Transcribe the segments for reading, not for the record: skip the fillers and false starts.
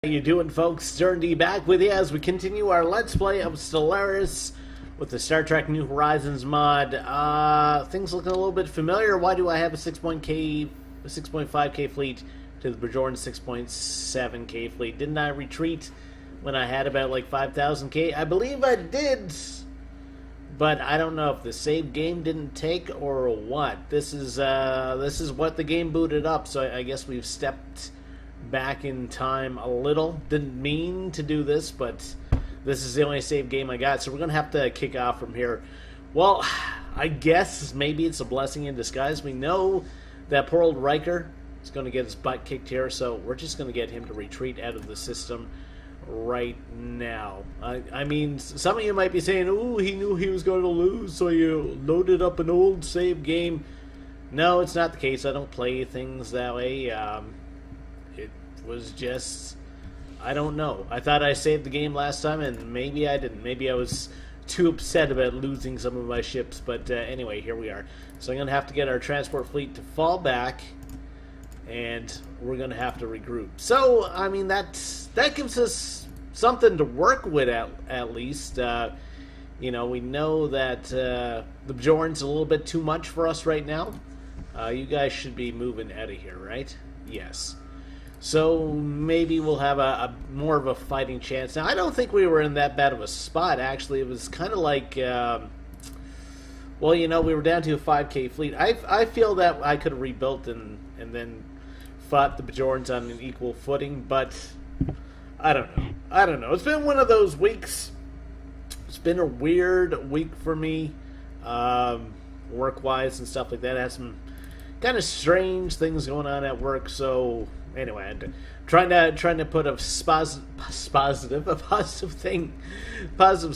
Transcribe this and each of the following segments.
How you doing, folks? Durinde back with you as we continue our Let's Play of Stellaris with the Star Trek New Horizons mod. Things looking a little bit familiar. Why do I have a 6.5k fleet to the Bajoran 6.7k fleet? Didn't I retreat when I had about like 5,000k? I believe I did, but I don't know if the save game didn't take or what. This is what the game booted up, so I guess we've stepped back in time a little. Didn't mean to do this, but this is the only save game I got, so we're gonna have to kick off from here. Well, I guess maybe it's a blessing in disguise. We know that poor old Riker is going to get his butt kicked here, so we're just going to get him to retreat out of the system right now. I mean, some of you might be saying, ooh, he knew he was going to lose, so you loaded up an old save game. No, it's not the case. I don't play things that way. It was just, I don't know. I thought I saved the game last time, and maybe I didn't. Maybe I was too upset about losing some of my ships, but anyway, here we are. So I'm going to have to get our transport fleet to fall back, and we're going to have to regroup. So, I mean, that gives us something to work with at least. You know, we know that the Bajorans a little bit too much for us right now. You guys should be moving out of here, right? Yes. So maybe we'll have a more of a fighting chance. Now, I don't think we were in that bad of a spot, actually. It was kind of like, well, you know, we were down to a 5k fleet. I feel that I could have rebuilt and then fought the Bajorans on an equal footing, but I don't know. I don't know. It's been one of those weeks. It's been a weird week for me, work-wise and stuff like that. I had some kind of strange things going on at work, so anyway, I'm trying to put a positive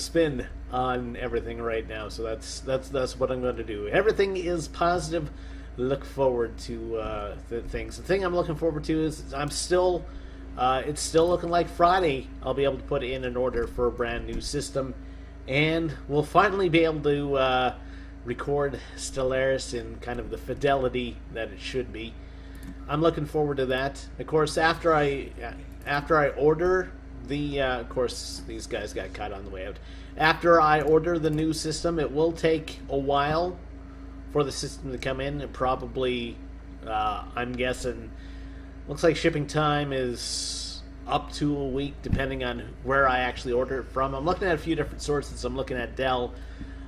spin on everything right now. So that's what I'm going to do. Everything is positive. Look forward to things. The thing I'm looking forward to is it's still looking like Friday. I'll be able to put in an order for a brand new system, and we'll finally be able to record Stellaris in kind of the fidelity that it should be. I'm looking forward to that. Of course, after I order the, of course, these guys got caught on the way out. After I order the new system, it will take a while for the system to come in. Probably, I'm guessing, looks like shipping time is up to a week, depending on where I actually order it from. I'm looking at a few different sources. I'm looking at Dell.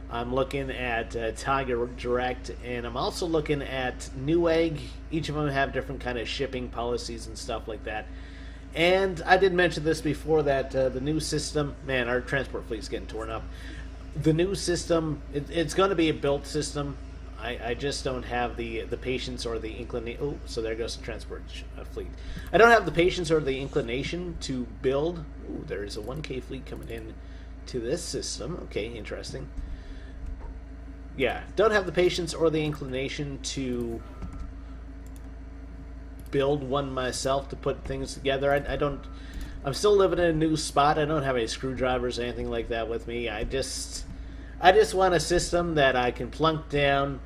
I'm looking at Tiger Direct, and I'm also looking at Newegg. Each of them have different kind of shipping policies and stuff like that. And I did mention this before, that the new system, man, our transport fleet's getting torn up. The new system, it's going to be a built system. I just don't have the patience or the inclination. Oh, so there goes the transport fleet. I don't have the patience or the inclination to build. Ooh, there is a 1K fleet coming in to this system. Okay, interesting. Yeah, don't have the patience or the inclination to build one myself, to put things together. I'm still living in a new spot. I don't have any screwdrivers or anything like that with me. I just want a system that I can plunk down,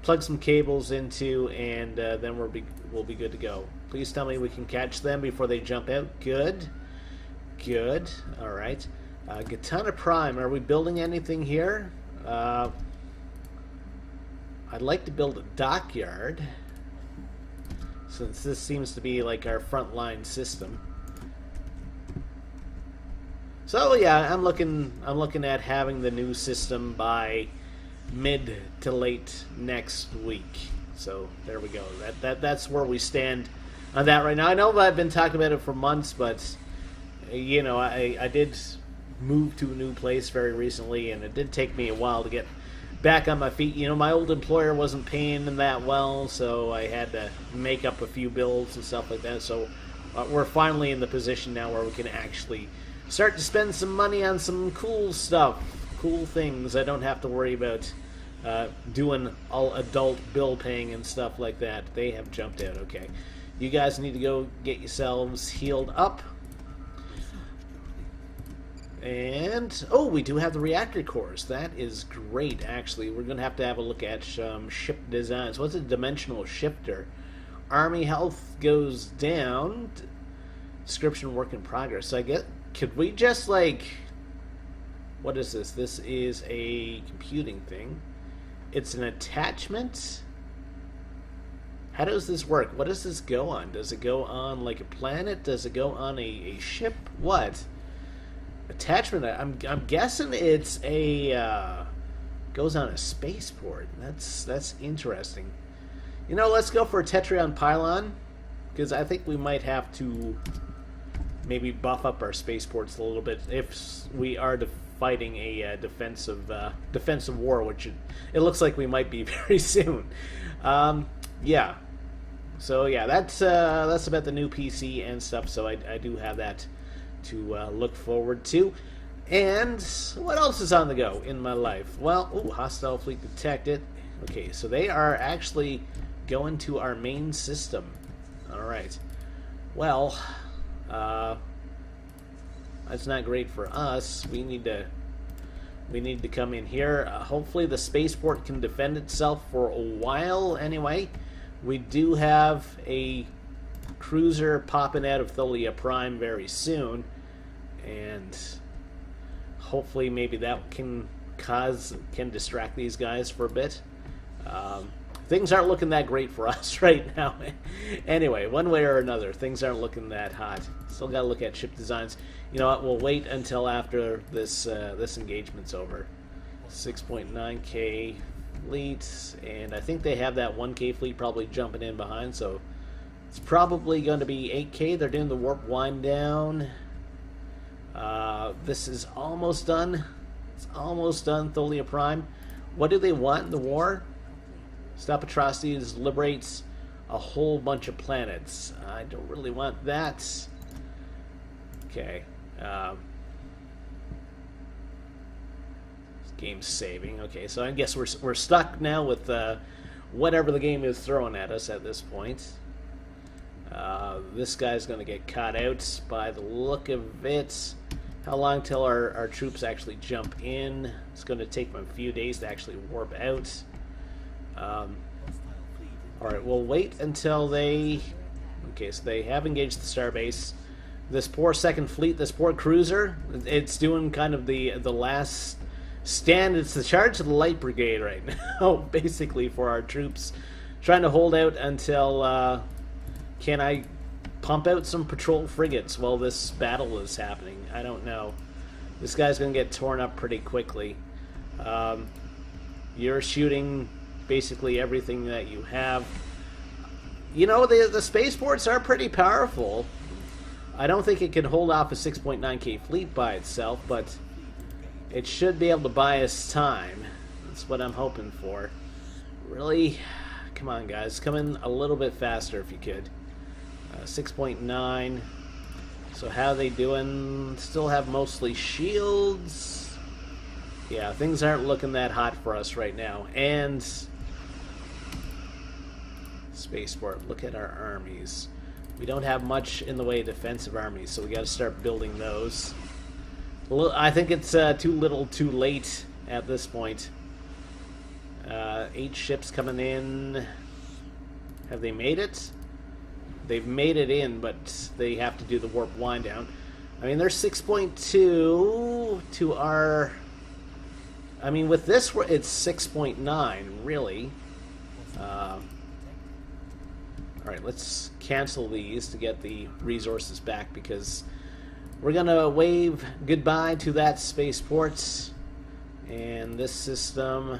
plug some cables into, and then we'll be good to go. Please tell me we can catch them before they jump out. Good. Good. All right. Katana Prime, are we building anything here? I'd like to build a dockyard, since this seems to be like our frontline system. So yeah, I'm looking at having the new system by mid to late next week. So there we go. That's where we stand on that right now. I know I've been talking about it for months, but you know, I did move to a new place very recently, and it did take me a while to get back on my feet. You know, my old employer wasn't paying them that well, so I had to make up a few bills and stuff like that. So we're finally in the position now where we can actually start to spend some money on some cool stuff, cool things. I don't have to worry about doing all adult bill paying and stuff like that. They have jumped out. Okay, you guys need to go get yourselves healed up. And, oh, we do have the reactor cores. That is great, actually. We're going to have a look at some ship designs. What's a dimensional shifter? Army health goes down. Description work in progress. So I guess, could we just like, what is this? This is a computing thing. It's an attachment. How does this work? What does this go on? Does it go on like a planet? Does it go on a ship? What? Attachment. I'm guessing it's a goes on a spaceport. That's interesting. You know, let's go for a Tetrion pylon, because I think we might have to maybe buff up our spaceports a little bit if we are fighting a defensive war, which it looks like we might be very soon. Yeah. So yeah, that's about the new PC and stuff. So I do have that to look forward to. And what else is on the go in my life? Well, hostile fleet detected. Okay, so they are actually going to our main system. All right. Well, that's not great for us. We need to come in here. Hopefully the spaceport can defend itself for a while anyway. We do have a cruiser popping out of Thalia Prime very soon, and hopefully maybe that can distract these guys for a bit. Things aren't looking that great for us right now. Anyway, one way or another, things aren't looking that hot. Still got to look at ship designs. You know what? We'll wait until after this engagement's over. 6.9K fleet, and I think they have that 1K fleet probably jumping in behind, so it's probably going to be 8K. They're doing the warp wind down. This is almost done. It's almost done, Thalia Prime. What do they want in the war? Stop atrocities, liberates a whole bunch of planets. I don't really want that. Okay. Game's saving. Okay, so I guess we're stuck now with whatever the game is throwing at us at this point. This guy's going to get caught out by the look of it. How long till our troops actually jump in? It's going to take them a few days to actually warp out. Alright, we'll wait until they... Okay, so they have engaged the starbase. This poor second fleet, this poor cruiser, it's doing kind of the last stand. It's the charge of the light brigade right now, basically, for our troops. Trying to hold out until... can I pump out some patrol frigates while this battle is happening? I don't know. This guy's going to get torn up pretty quickly. You're shooting basically everything that you have. You know, the spaceports are pretty powerful. I don't think it can hold off a 6.9K fleet by itself, but it should be able to buy us time. That's what I'm hoping for. Really? Come on, guys. Come in a little bit faster if you could. 6.9. So how are they doing? Still have mostly shields. Yeah, things aren't looking that hot for us right now. And spaceport, look at our armies. We don't have much in the way of defensive armies, so we got to start building those. I think it's too little too late at this point. 8 ships coming in. Have they made it? They've made it in, but they have to do the warp wind down. I mean, they're 6.2 to our... I mean, with this, it's 6.9, really. Alright, let's cancel these to get the resources back, because we're going to wave goodbye to that spaceport. And this system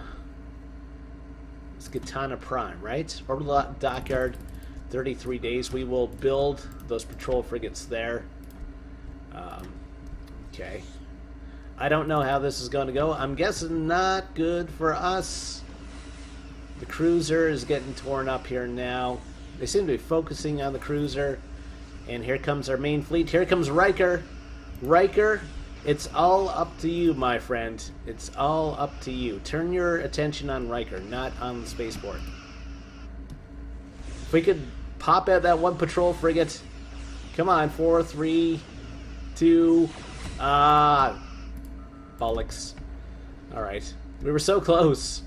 is Katana Prime, right? Orbital Dockyard, 33 days. We will build those patrol frigates there. Okay. I don't know how this is going to go. I'm guessing not good for us. The cruiser is getting torn up here now. They seem to be focusing on the cruiser. And here comes our main fleet. Here comes Riker. Riker, it's all up to you, my friend. It's all up to you. Turn your attention on Riker, not on the spaceport. If we could pop out that one patrol frigate. Come on, 4, 3, 2... bollocks. Alright. We were so close.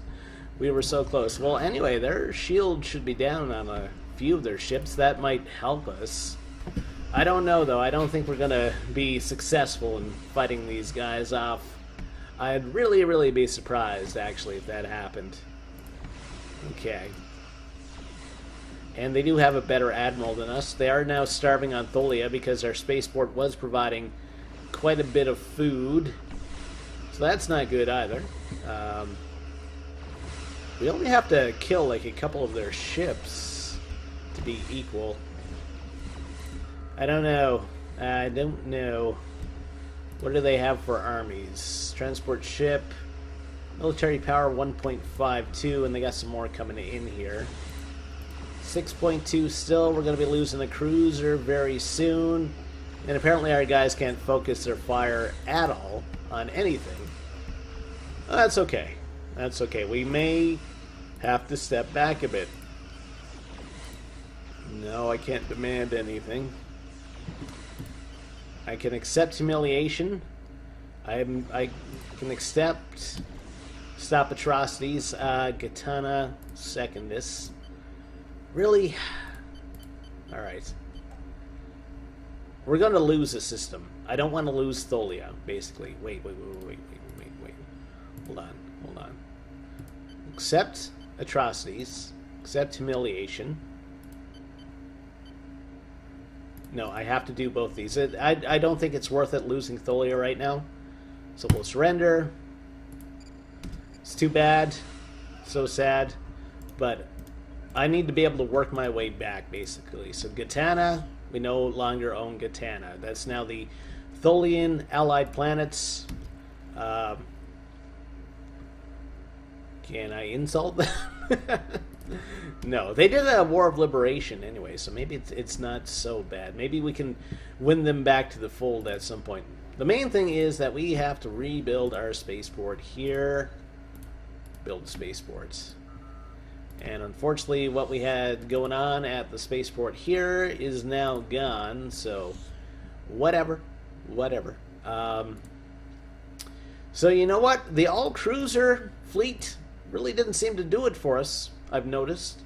We were so close. Well, anyway, their shield should be down on a few of their ships. That might help us. I don't know, though. I don't think we're going to be successful in fighting these guys off. I'd really, really be surprised, actually, if that happened. Okay. And they do have a better admiral than us. They are now starving on Tholia because our spaceport was providing quite a bit of food. So that's not good either. We only have to kill like a couple of their ships to be equal. I don't know. I don't know. What do they have for armies? Transport ship. Military power 1.52, and they got some more coming in here. 6.2 still. We're going to be losing a cruiser very soon. And apparently our guys can't focus their fire at all on anything. Well, that's okay. That's okay. We may have to step back a bit. No, I can't demand anything. I can accept humiliation. I can accept stop atrocities. Katana, second this. Really? Alright. We're going to lose a system. I don't want to lose Tholia, basically. Wait. Hold on. Accept atrocities. Accept humiliation. No, I have to do both these. I don't think it's worth it losing Tholia right now. So we'll surrender. It's too bad. So sad. But I need to be able to work my way back, basically. So Gatana, we no longer own Gatana. That's now the Tholian allied planets. Can I insult them? No, they did a War of Liberation anyway, so maybe it's not so bad. Maybe we can win them back to the fold at some point. The main thing is that we have to rebuild our spaceport here. Build spaceports. And unfortunately, what we had going on at the spaceport here is now gone, so whatever. So you know what? The all-cruiser fleet really didn't seem to do it for us, I've noticed.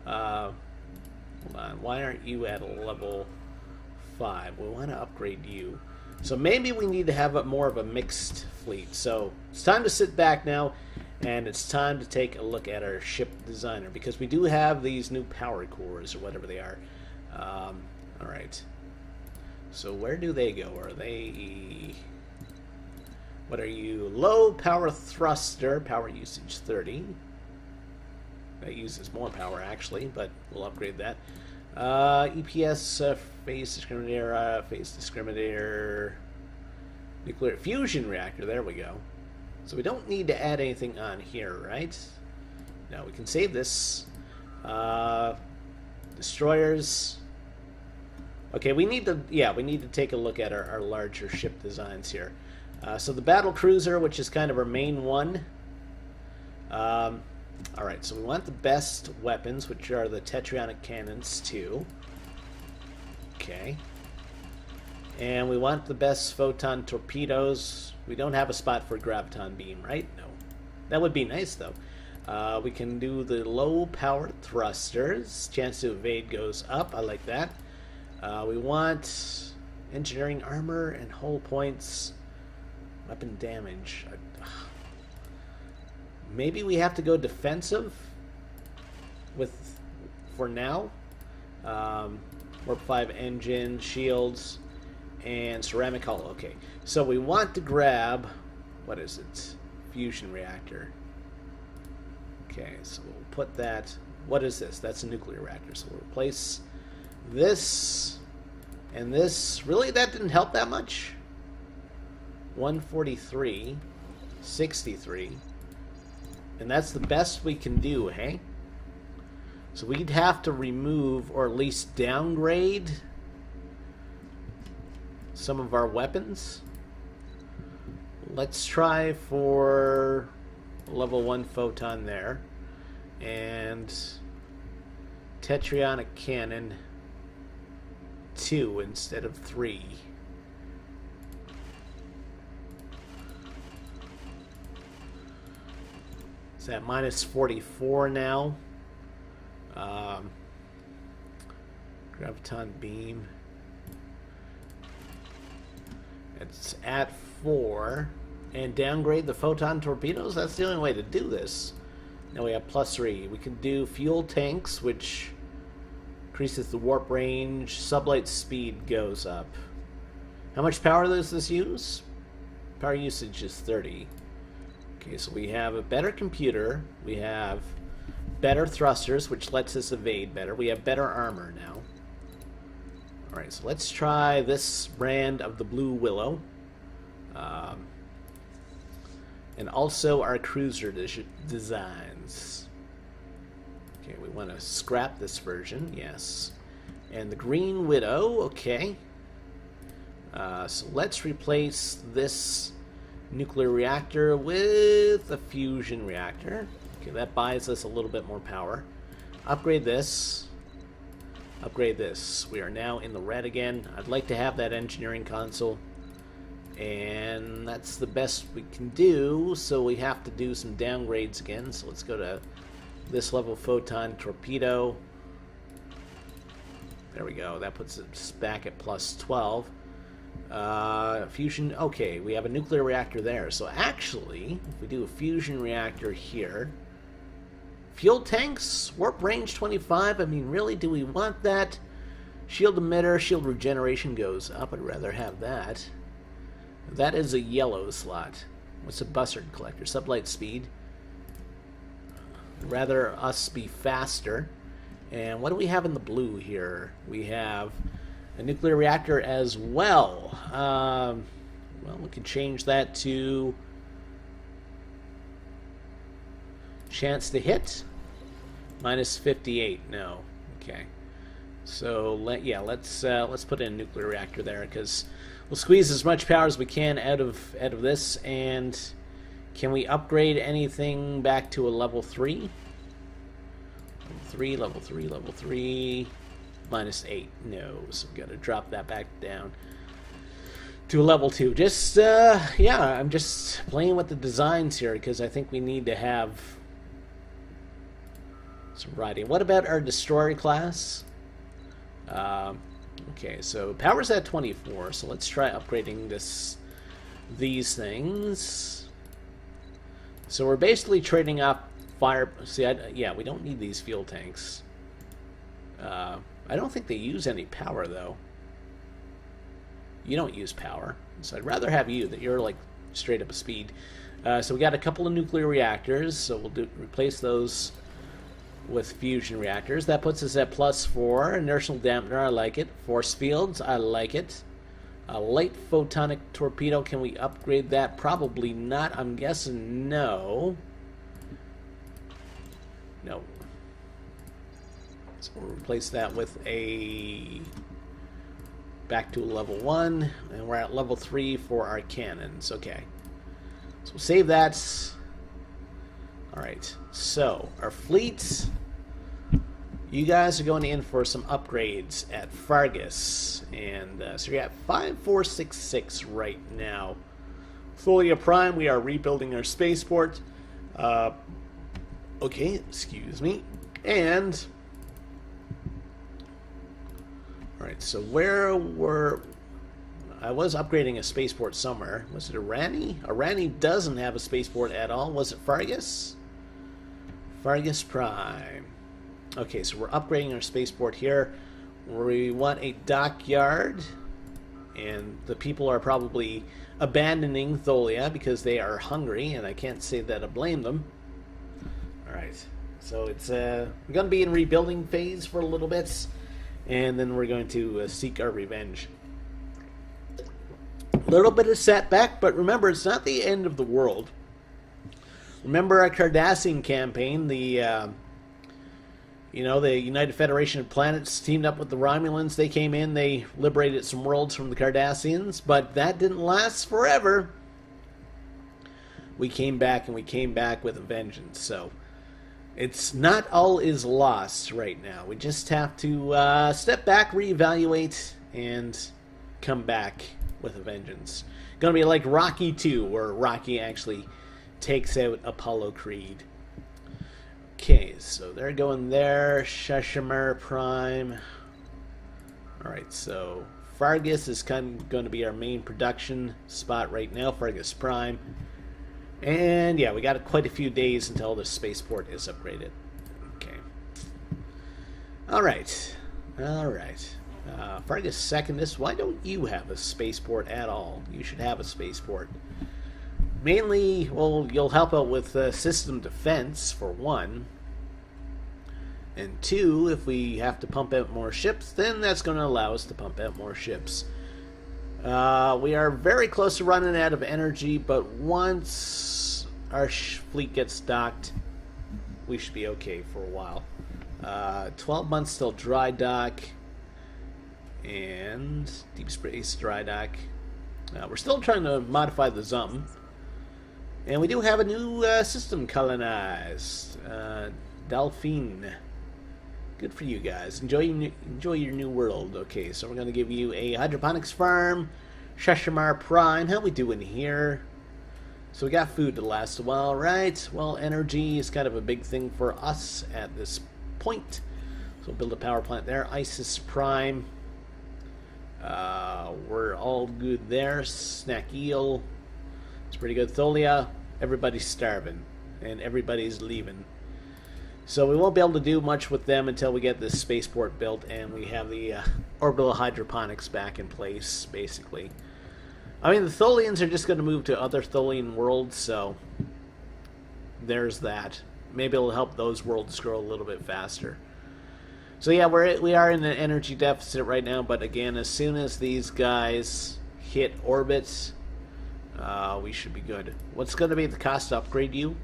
Hold on, why aren't you at a level 5? We want to upgrade you. So maybe we need to have more of a mixed fleet. So it's time to sit back now, and it's time to take a look at our ship designer, because we do have these new power cores, or whatever they are. Alright. So where do they go? Are they... What are you? Low power thruster, power usage 30. That uses more power, actually, but we'll upgrade that. EPS, phase discriminator, nuclear fusion reactor, there we go. So we don't need to add anything on here, right? No, we can save this. Destroyers. Okay, we need to take a look at our larger ship designs here. So the battle cruiser, which is kind of our main one. Alright, so we want the best weapons, which are the tetrionic cannons, too. Okay. And we want the best photon torpedoes. We don't have a spot for graviton beam, right? No. That would be nice, though. We can do the low-power thrusters. Chance to evade goes up. I like that. We want engineering armor and hull points. Weapon damage. Maybe we have to go defensive for now. Warp 5 engine, shields, and ceramic hull. Okay, so we want to grab, what is it? Fusion reactor. Okay, so we'll put that. What is this? That's a nuclear reactor. So we'll replace this and this. Really, that didn't help that much. 143, 63. And that's the best we can do, hey? So we'd have to remove, or at least downgrade, some of our weapons. Let's try for level 1 photon there. And tetrionic cannon 2 instead of 3. It's at minus 44 now. Graviton beam. It's at 4. And downgrade the photon torpedoes? That's the only way to do this. Now we have +3. We can do fuel tanks, which increases the warp range. Sublight speed goes up. How much power does this use? Power usage is 30. Okay, so we have a better computer. We have better thrusters, which lets us evade better. We have better armor now. Alright, so let's try this brand of the Blue Willow. And also our cruiser designs. Okay, we want to scrap this version, yes. And the Green Widow, okay. So let's replace this nuclear reactor with a fusion reactor. Okay, that buys us a little bit more power. Upgrade this. Upgrade this. We are now in the red again. I'd like to have that engineering console. And that's the best we can do, so we have to do some downgrades again. So let's go to this level photon torpedo. There we go. That puts us back at +12. Fusion, okay, we have a nuclear reactor there. So actually, if we do a fusion reactor here, fuel tanks, warp range 25, I mean, really, do we want that? Shield emitter, shield regeneration goes up. I'd rather have that. That is a yellow slot. What's a buzzard collector? Sublight speed. I'd rather us be faster. And what do we have in the blue here? We have a nuclear reactor as well. Well, we can change that to chance to hit. -58. No. Okay. So let's put in a nuclear reactor there, because we'll squeeze as much power as we can out of this. And can we upgrade anything back to a level 3? Level 3. -8. No, so we've got to drop that back down to a level 2. Just yeah, I'm just playing with the designs here because I think we need to have some variety. What about our destroyer class? Okay, so power's at 24, so let's try upgrading these things. So we're basically trading up fire. See, yeah, we don't need these fuel tanks. I don't think they use any power, though. You don't use power, so I'd rather have you, that you're like straight up a speed. So we got a couple of nuclear reactors, so we'll replace those with fusion reactors. That puts us at +4. Inertial dampener, I like it. Force fields, I like it. A light photonic torpedo, can we upgrade that? Probably not. I'm guessing no. No. So we'll replace that with a back to level 1, and we're at level 3 for our cannons. Okay. So we'll save that. Alright, so our fleet, you guys are going in for some upgrades at Fargus, and so you're at 5466 right now. Tholia Prime, we are rebuilding our spaceport. Okay, excuse me. And alright, so where were I was upgrading a spaceport somewhere. Was it Arani? Arani doesn't have a spaceport at all. Was it Fargus? Fargus Prime. Okay, so we're upgrading our spaceport here. We want a dockyard, and the people are probably abandoning Tholia because they are hungry, and I can't say that I blame them. Alright, so it's we're going to be in rebuilding phase for a little bit, and then we're going to seek our revenge. A little bit of setback, but remember, it's not the end of the world. Remember our Cardassian campaign, the United Federation of Planets teamed up with the Romulans. They came in, they liberated some worlds from the Cardassians, but that didn't last forever. We came back, and we came back with a vengeance. So it's not all is lost right now. We just have to step back, reevaluate, and come back with a vengeance. Gonna be like Rocky 2, where Rocky actually takes out Apollo Creed. Okay, so they're going there. Shashamar Prime. Alright, so Fargus is kind of going to be our main production spot right now, Fargus Prime. And yeah, we got quite a few days until the spaceport is upgraded. Okay. Alright. Alright. Fargus Secondus, why don't you have a spaceport at all? You should have a spaceport. Mainly, well, you'll help out with system defense, for one. And two, if we have to pump out more ships, then that's going to allow us to pump out more ships. We are very close to running out of energy, but once our fleet gets docked, we should be okay for a while. 12 months till dry dock, and deep space dry dock. We're still trying to modify the ZUM. And we do have a new system colonized. Delphine. Good for you guys. Enjoy your new world. Okay, so we're going to give you a hydroponics farm. Shashamar Prime. How we doing here? So we got food to last a while, right? Well, energy is kind of a big thing for us at this point. So we'll build a power plant there. Isis Prime. We're all good there. Snack Eel. It's pretty good. Tholia. Everybody's starving. And everybody's leaving. So we won't be able to do much with them until we get this spaceport built and we have the orbital hydroponics back in place, basically. I mean, the Tholians are just going to move to other Tholian worlds, so there's that. Maybe it'll help those worlds grow a little bit faster. So yeah, we are in an energy deficit right now, but again, as soon as these guys hit orbits, we should be good. What's going to be the cost to upgrade you?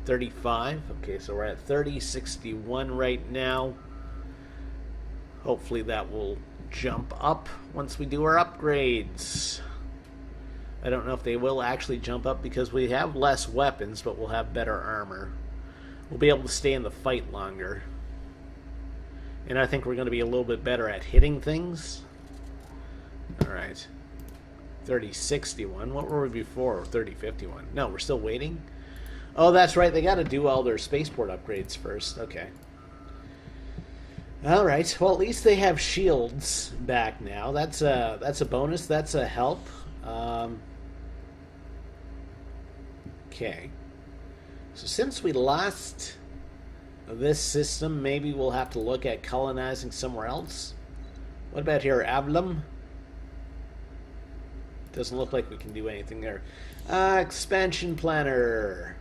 35. Okay, so we're at 3061 right now. Hopefully that will jump up once we do our upgrades. I don't know if they will actually jump up because we have less weapons, but we'll have better armor. We'll be able to stay in the fight longer. And I think we're going to be a little bit better at hitting things. Alright. 3061. What were we before? 3051. No, we're still waiting. Oh, that's right. They got to do all their spaceport upgrades first. Okay. All right. Well, at least they have shields back now. That's a bonus. That's a help. Okay. So since we lost this system, maybe we'll have to look at colonizing somewhere else. What about here, Avlum? Doesn't look like we can do anything there. Expansion planner.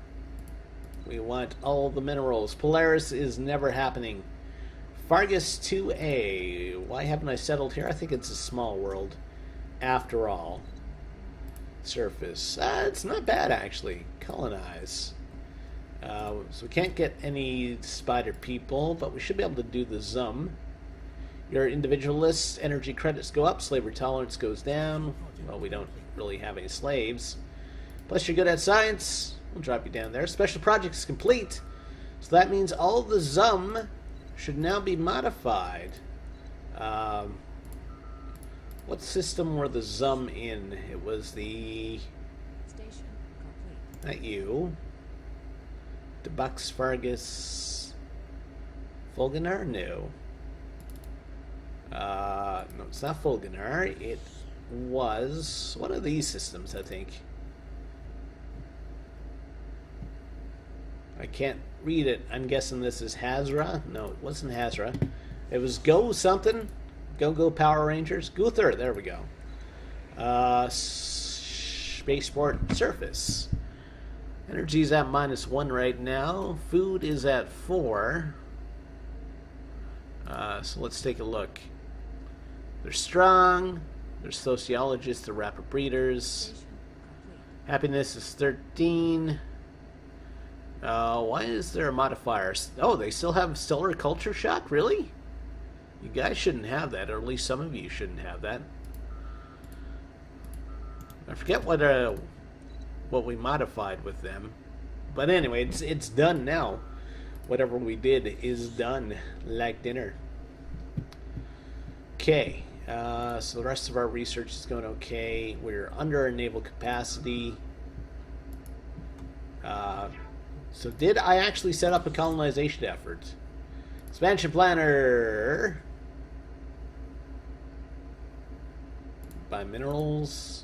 We want all the minerals. Polaris is never happening. Fargus 2A. Why haven't I settled here? I think it's a small world. After all. Surface. It's not bad, actually. Colonize. So we can't get any spider people, but we should be able to do the ZUM. Your individualist energy credits go up. Slavery tolerance goes down. Well, we don't really have any slaves. Plus, you're good at science. We'll drop you down there. Special projects complete. So that means all the ZUM should now be modified. What system were the ZUM in? It was the... Station complete. Not you. The Bucks Fargus... Fulganar? No. No, it's not Fulganar. It was one of these systems, I think. I can't read it. I'm guessing this is Hazra. No, it wasn't Hazra. It was Go something. Go Power Rangers. Guther. There we go. Spaceport surface. Energy's at -1 right now. Food is at 4. So let's take a look. They're strong. They're sociologists. They're rapid breeders. Happiness is 13. Why is there a modifier? Oh, they still have stellar culture shock? Really? You guys shouldn't have that, or at least some of you shouldn't have that. I forget what we modified with them. But anyway, it's done now. Whatever we did is done, like dinner. Okay, so the rest of our research is going okay. We're under our naval capacity. So did I actually set up a colonization effort? Expansion planner. Buy minerals.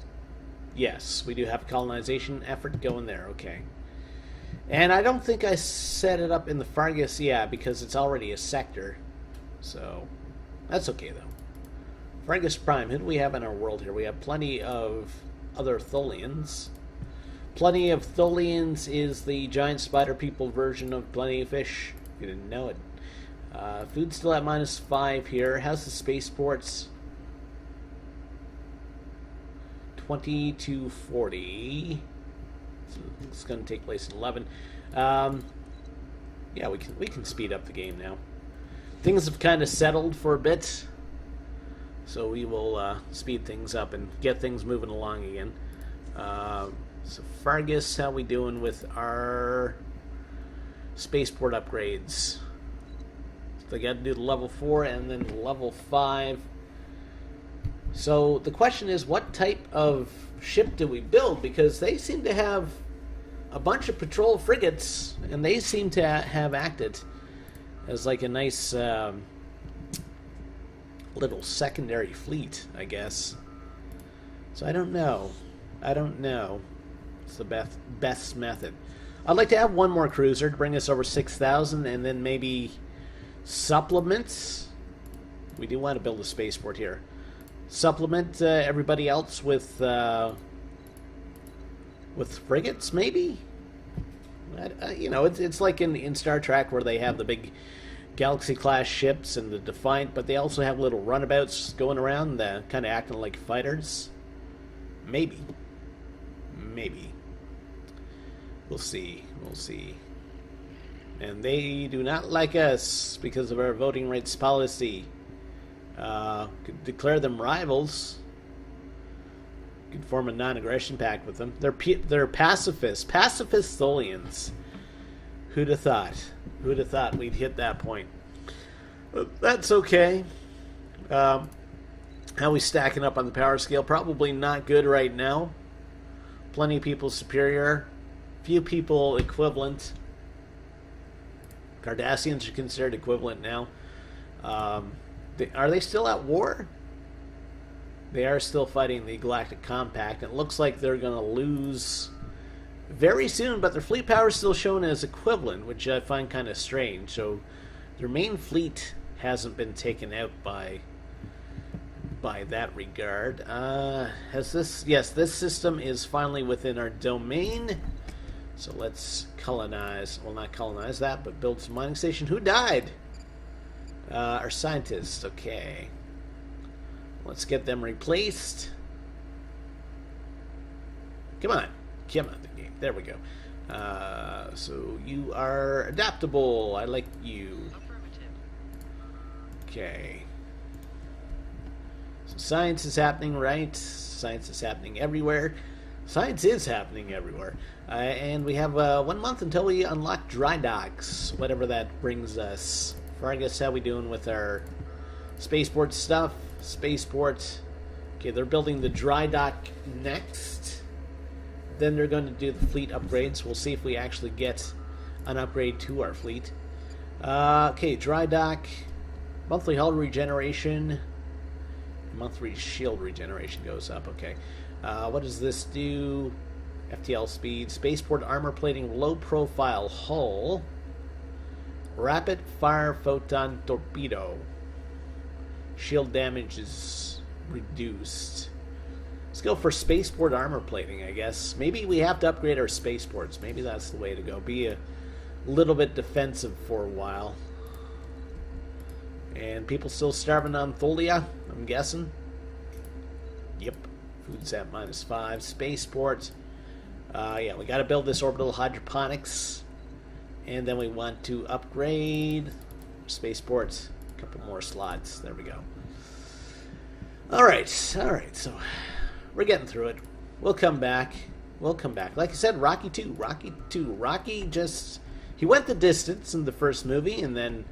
Yes, we do have a colonization effort going there. Okay. And I don't think I set it up in the Fargus, yeah, because it's already a sector. So, that's okay, though. Fargus Prime, who do we have in our world here? We have plenty of other Tholians. Plenty of Tholians is the giant spider people version of Plenty of Fish, if you didn't know it. Food's still at -5 here. How's the spaceports? 20 to 40. So it's going to take place in 11. Yeah, we can speed up the game now. Things have kind of settled for a bit, so we will speed things up and get things moving along again. So Fargus, how we doing with our spaceport upgrades? They got to do the level 4 and then level 5. So the question is, what type of ship do we build? Because they seem to have a bunch of patrol frigates, and they seem to have acted as like a nice little secondary fleet, I guess. So I don't know. It's the best method. I'd like to have one more cruiser to bring us over 6,000, and then maybe supplements. We do want to build a spaceport here. Supplement everybody else with frigates, maybe. You know, it's like in Star Trek where they have the big Galaxy-class ships and the Defiant, but they also have little runabouts going around, kind of acting like fighters. Maybe. We'll see. And they do not like us because of our voting rights policy. Could declare them rivals. Could form a non-aggression pact with them. They're pacifists. Pacifist Tholians. Who'd have thought we'd hit that point? But that's okay. How we stacking up on the power scale? Probably not good right now. Plenty of people superior. Few people equivalent. Cardassians are considered equivalent now. Are they still at war? They are still fighting the Galactic Compact. It looks like they're going to lose very soon, but their fleet power is still shown as equivalent, which I find kind of strange. So their main fleet hasn't been taken out by that regard. Yes, this system is finally within our domain. So let's colonize. Well, not colonize that, but build some mining station. Who died? Our scientists. Okay. Let's get them replaced. Come on. The game. There we go. So you are adaptable. I like you. Okay. So science is happening, right? Science is happening everywhere. Science is happening everywhere. And we have 1 month until we unlock dry docks, whatever that brings us. Fargus, how we doing with our spaceport stuff? Spaceport. Okay, they're building the dry dock next. Then they're going to do the fleet upgrades. We'll see if we actually get an upgrade to our fleet. Okay, dry dock. Monthly hull regeneration. Monthly shield regeneration goes up. Okay. What does this do? FTL speed. Spaceport armor plating. Low profile hull. Rapid fire photon torpedo. Shield damage is reduced. Let's go for spaceport armor plating, I guess. Maybe we have to upgrade our spaceports. Maybe that's the way to go. Be a little bit defensive for a while. And people still starving on Tholia, I'm guessing. Yep. Food's at -5. Spaceport. Yeah, we got to build this orbital hydroponics. And then we want to upgrade spaceports. A couple more slots. There we go. Alright. So, we're getting through it. We'll come back. Like I said, Rocky 2. Rocky just... He went the distance in the first movie, and then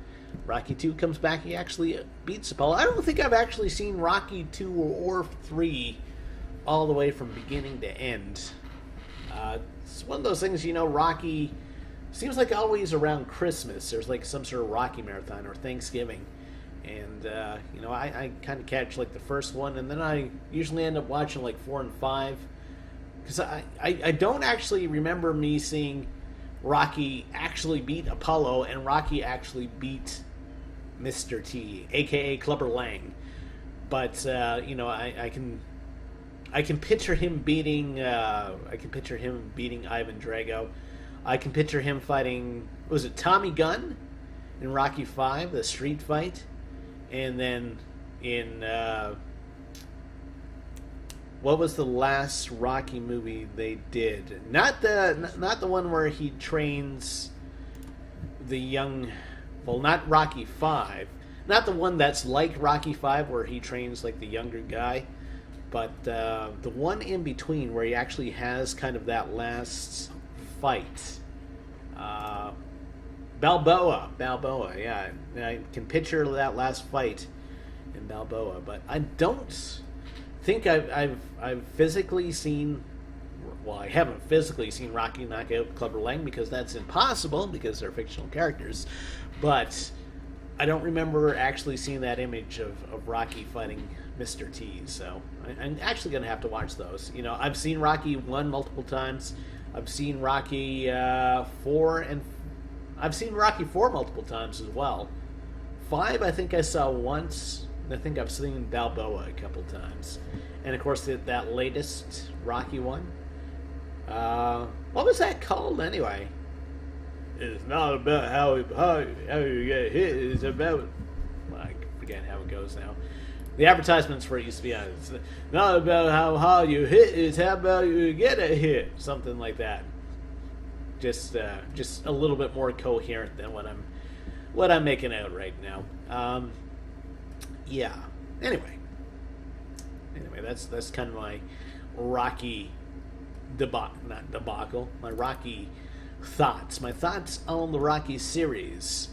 Rocky 2 comes back. He actually beats Apollo. I don't think I've actually seen Rocky 2 or 3 all the way from beginning to end. It's one of those things, Rocky... Seems like always around Christmas, there's like some sort of Rocky marathon or Thanksgiving. And I kind of catch like the first one, and then I usually end up watching like 4 and 5, because I don't actually remember me seeing Rocky actually beat Apollo and Rocky actually beat Mr. T, aka Clubber Lang. But I can picture him beating Ivan Drago. I can picture him fighting, was it Tommy Gunn in Rocky 5, the street fight, and then in what was the last Rocky movie they did? Not the one where he trains the young, well, not Rocky 5, not the one that's like Rocky 5 where he trains like the younger guy, but the one in between where he actually has kind of that last fight. Balboa, yeah. I can picture that last fight in Balboa, but I don't think I've physically seen. Well, I haven't physically seen Rocky knock out Clubber Lang, because that's impossible because they're fictional characters. But I don't remember actually seeing that image of Rocky fighting Mr. T. So I'm actually going to have to watch those. I've seen Rocky 1 multiple times. I've seen Rocky 4, and I've seen Rocky 4 multiple times as well. 5 I think I saw once. I think I've seen Balboa a couple times. And of course that latest Rocky one. What was that called anyway? It's not about how you get hit. It's about, well, I forget how it goes now. The advertisements for it used to be it's not about how hard you hit. It's how about you get a hit. Something like that. Just a little bit more coherent than what I'm making out right now. Yeah. Anyway, that's kind of my Rocky debacle. My Rocky thoughts. My thoughts on the Rocky series.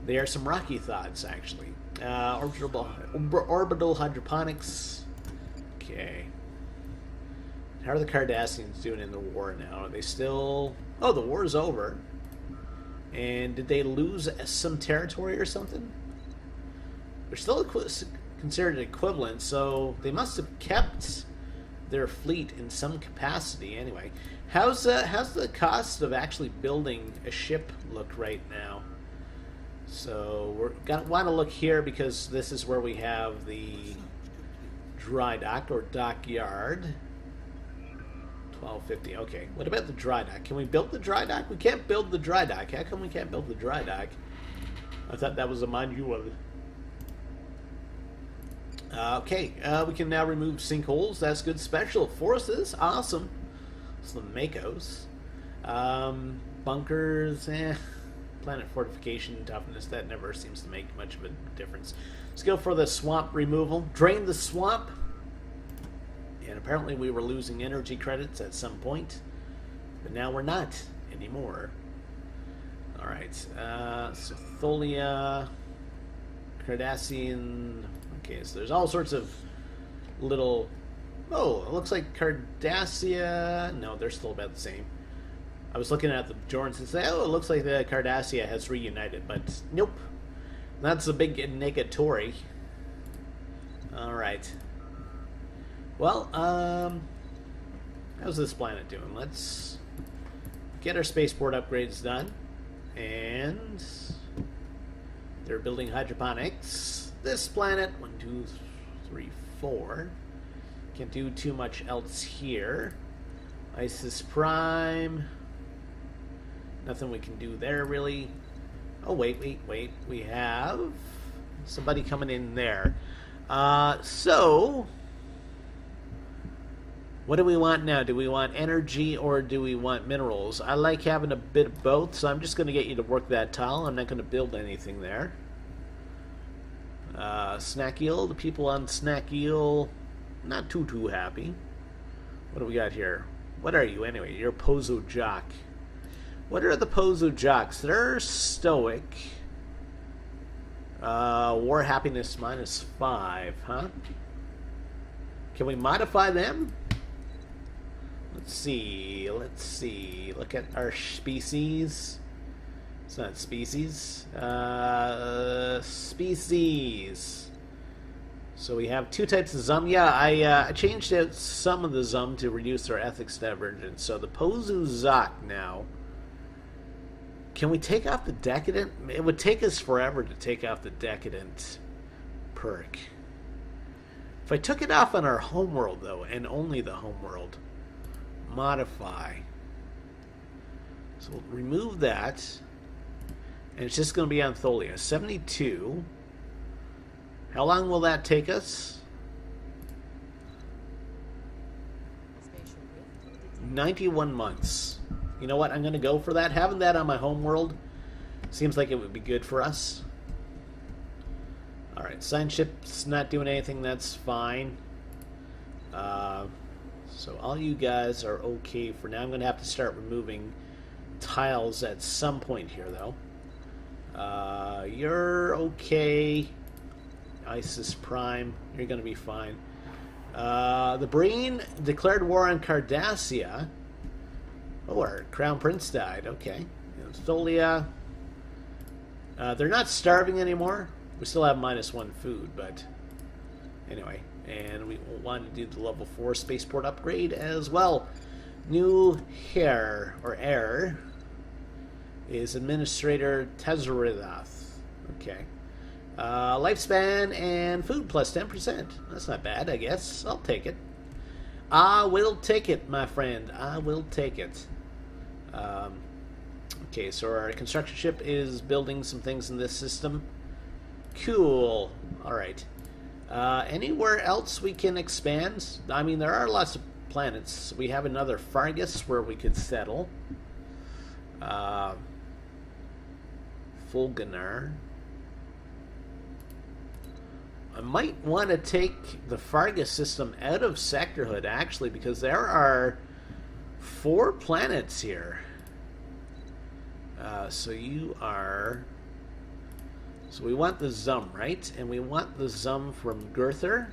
They are some Rocky thoughts, actually. Orbital hydroponics. Okay. How are the Cardassians doing in the war now? Are they still... Oh, the war's over. And did they lose some territory or something? They're still considered equivalent, so they must have kept their fleet in some capacity anyway. How's the cost of actually building a ship look right now? So we're gonna want to look here, because this is where we have the dry dock or dockyard. 1250. Okay. What about the dry dock? Can we build the dry dock? We can't build the dry dock. How come we can't build the dry dock? I thought that was a manual. Okay. We can now remove sinkholes. That's good. Special forces. Awesome. So the Makos. Bunkers. Planet fortification toughness. That never seems to make much of a difference. Let's go for the swamp removal. Drain the swamp. And apparently we were losing energy credits at some point, but now we're not anymore. Alright, Sothelia, Cardassian... Okay, so there's all sorts of little... Oh, it looks like Cardassia... No, they're still about the same. I was looking at the Bajorans and say, oh, it looks like the Cardassia has reunited, but nope. That's a big negatory. Alright. Well, how's this planet doing? Let's get our spaceport upgrades done. And they're building hydroponics. This planet, 1, 2, 3, 4. Can't do too much else here. Isis Prime. Nothing we can do there, really. Oh, wait. We have somebody coming in there. So... what do we want now? Do we want energy or do we want minerals? I like having a bit of both, so I'm just going to get you to work that tile. I'm not going to build anything there. Snack Eel. The people on Snack Eel, not too happy. What do we got here? What are you anyway? You're a Pozo Jock. What are the Pozo Jocks? They're stoic. War happiness -5, huh? Can we modify them? Let's see. Look at our species. It's not species. Species. So we have two types of Zum. Yeah, I changed out some of the Zum to reduce our ethics divergence. So the Pozu Zok now. Can we take off the Decadent? It would take us forever to take off the Decadent perk. If I took it off on our homeworld, though, and only the homeworld, modify. So we'll remove that. And it's just going to be on Tholia. 72. How long will that take us? 91 months. You know what? I'm going to go for that. Having that on my homeworld seems like it would be good for us. Alright, sign ship's not doing anything. That's fine. So all you guys are okay for now. I'm going to have to start removing tiles at some point here, though. You're okay. Isis Prime, you're going to be fine. The Breen declared war on Cardassia. Oh, our Crown Prince died. Okay. Tholia. They're not starving anymore. We still have -1 food, but anyway. And we want to do the level 4 spaceport upgrade as well. New heir, or heir, is Administrator Tezridath. Okay. Lifespan and food plus 10%. That's not bad, I guess. I'll take it. I will take it, my friend. I will take it. Okay, so our construction ship is building some things in this system. Cool. Alright. Anywhere else we can expand? I mean, there are lots of planets. We have another Fargus where we could settle. Fulganar. I might want to take the Fargus system out of Sectorhood, actually, because there are 4 planets here. So you are... So we want the Zum, right? And we want the Zum from Girther.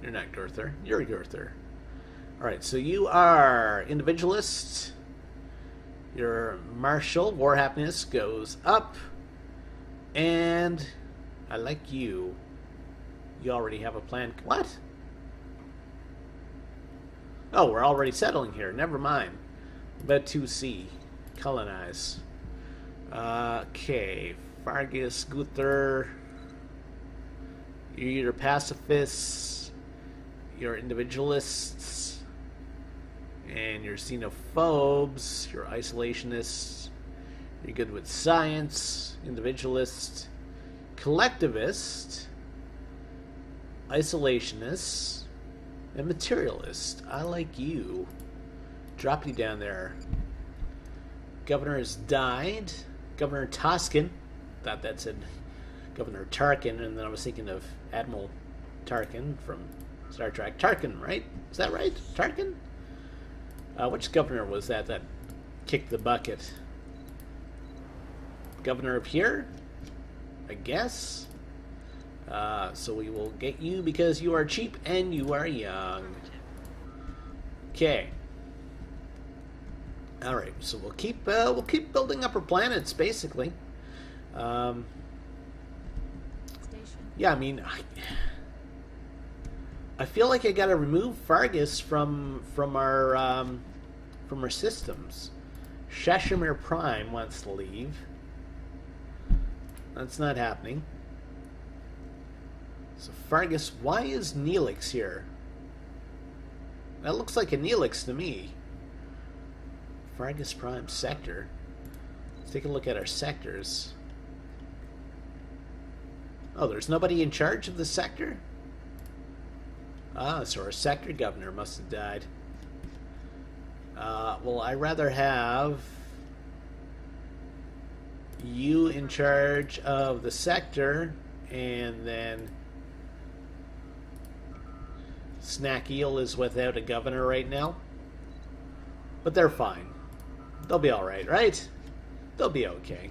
You're not Girther. You're Girther. Alright, so you are Individualist. Your Martial. War Happiness goes up. And I like you. You already have a plan. What? Oh, we're already settling here. Never mind. But 2C. Colonize. Okay. Fargus, Guther. You're either pacifists, you're individualists, and you're xenophobes, you're isolationists, you're good with science, individualist, collectivist, isolationist, and materialist. I like you. Drop you down there. Governor has died. Governor Toscan. Thought that said Governor Tarkin, and then I was thinking of Admiral Tarkin from Star Trek. Tarkin, right? Is that right? Tarkin? Which governor was that kicked the bucket? Governor of here? I guess. So we will get you because you are cheap and you are young. Okay. All right. So we'll keep building up our planets, basically. Yeah, I mean, I feel like I gotta remove Fargus from our systems. Shashimir Prime wants to leave. That's not happening. So Fargus, why is Neelix here? That looks like a Neelix to me. Fargus Prime sector. Let's take a look at our sectors. Oh, there's nobody in charge of the sector? Ah, so our sector governor must have died. Well, I'd rather have you in charge of the sector, and then Snack Eel is without a governor right now. But they're fine. They'll be alright, right? They'll be okay.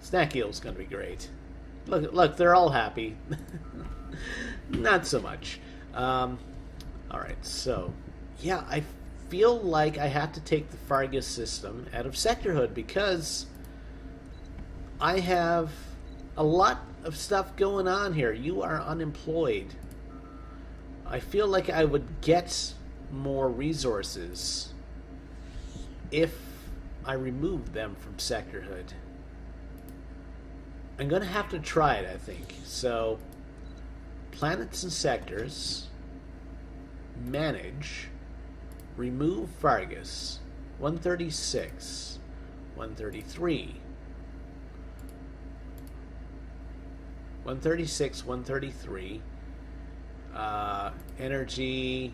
Snack Eel's gonna be great. Look, they're all happy. Not so much. Alright, so... Yeah, I feel like I have to take the Fargus system out of sectorhood because I have a lot of stuff going on here. You are unemployed. I feel like I would get more resources if I removed them from sectorhood. I'm going to have to try it, I think. So, planets and sectors, manage, remove Fargus, 136, 133, 136, 133, energy.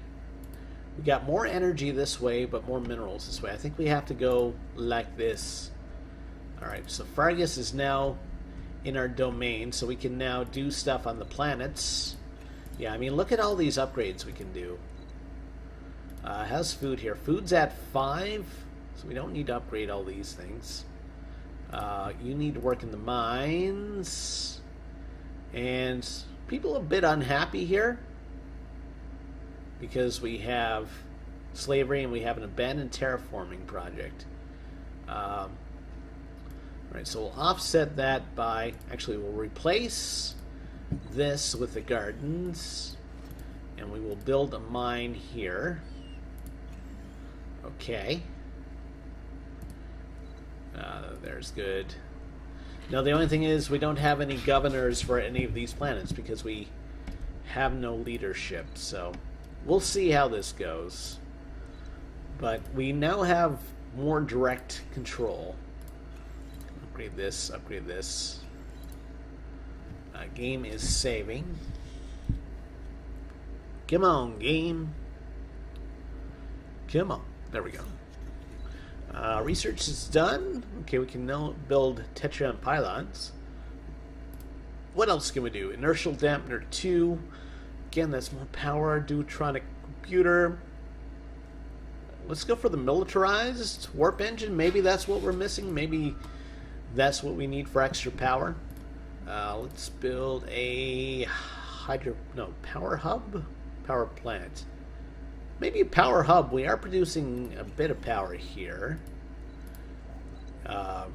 We got more energy this way, but more minerals this way. I think we have to go like this. Alright, so Fargus is now in our domain, so we can now do stuff on the planets. Yeah, I mean, look at all these upgrades we can do. How's food here? Food's at 5, so we don't need to upgrade all these things. You need to work in the mines. And people are a bit unhappy here because we have slavery and we have an abandoned terraforming project. Alright, so we'll offset that by... Actually, we'll replace this with the gardens. And we will build a mine here. Okay. There's good. Now, the only thing is we don't have any governors for any of these planets because we have no leadership. So we'll see how this goes. But we now have more direct control. Upgrade this, upgrade this. Game is saving. Come on, game. Come on. There we go. Research is done. Okay, we can now build Tetrion pylons. What else can we do? Inertial dampener 2. Again, that's more power. Deutronic computer. Let's go for the militarized warp engine. Maybe that's what we're missing. Maybe that's what we need for extra power. Let's build a power hub? Power plant. Maybe a power hub. We are producing a bit of power here. Alright.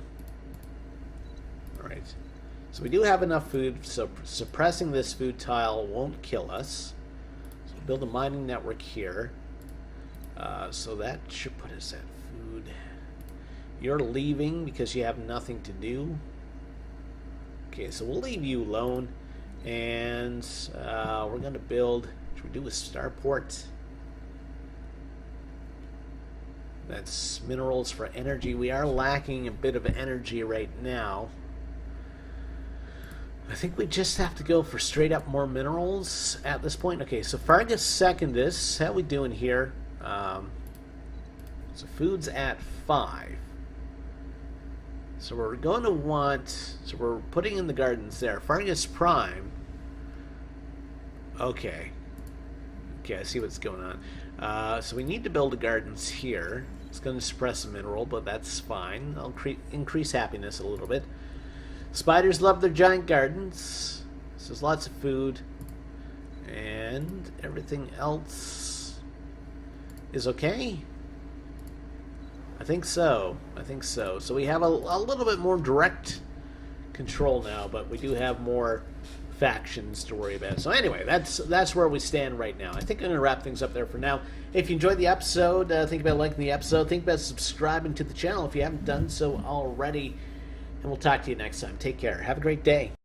So we do have enough food, so suppressing this food tile won't kill us. So we'll build a mining network here. So that should put us at food. You're leaving because you have nothing to do. Okay, so we'll leave you alone. And we're going to build... Should we do a starport? That's minerals for energy. We are lacking a bit of energy right now. I think we just have to go for straight up more minerals at this point. Okay, so Fargus Secondus, how we doing here? So food's at 5. So we're going to want... So we're putting in the gardens there. Fargus Prime. Okay. Okay, I see what's going on. So we need to build the gardens here. It's going to suppress the mineral, but that's fine. I'll increase happiness a little bit. Spiders love their giant gardens. So there's lots of food. And everything else is okay. I think so. I think so. So we have a little bit more direct control now, but we do have more factions to worry about. So anyway, that's where we stand right now. I think I'm going to wrap things up there for now. If you enjoyed the episode, think about liking the episode. Think about subscribing to the channel if you haven't done so already. And we'll talk to you next time. Take care. Have a great day.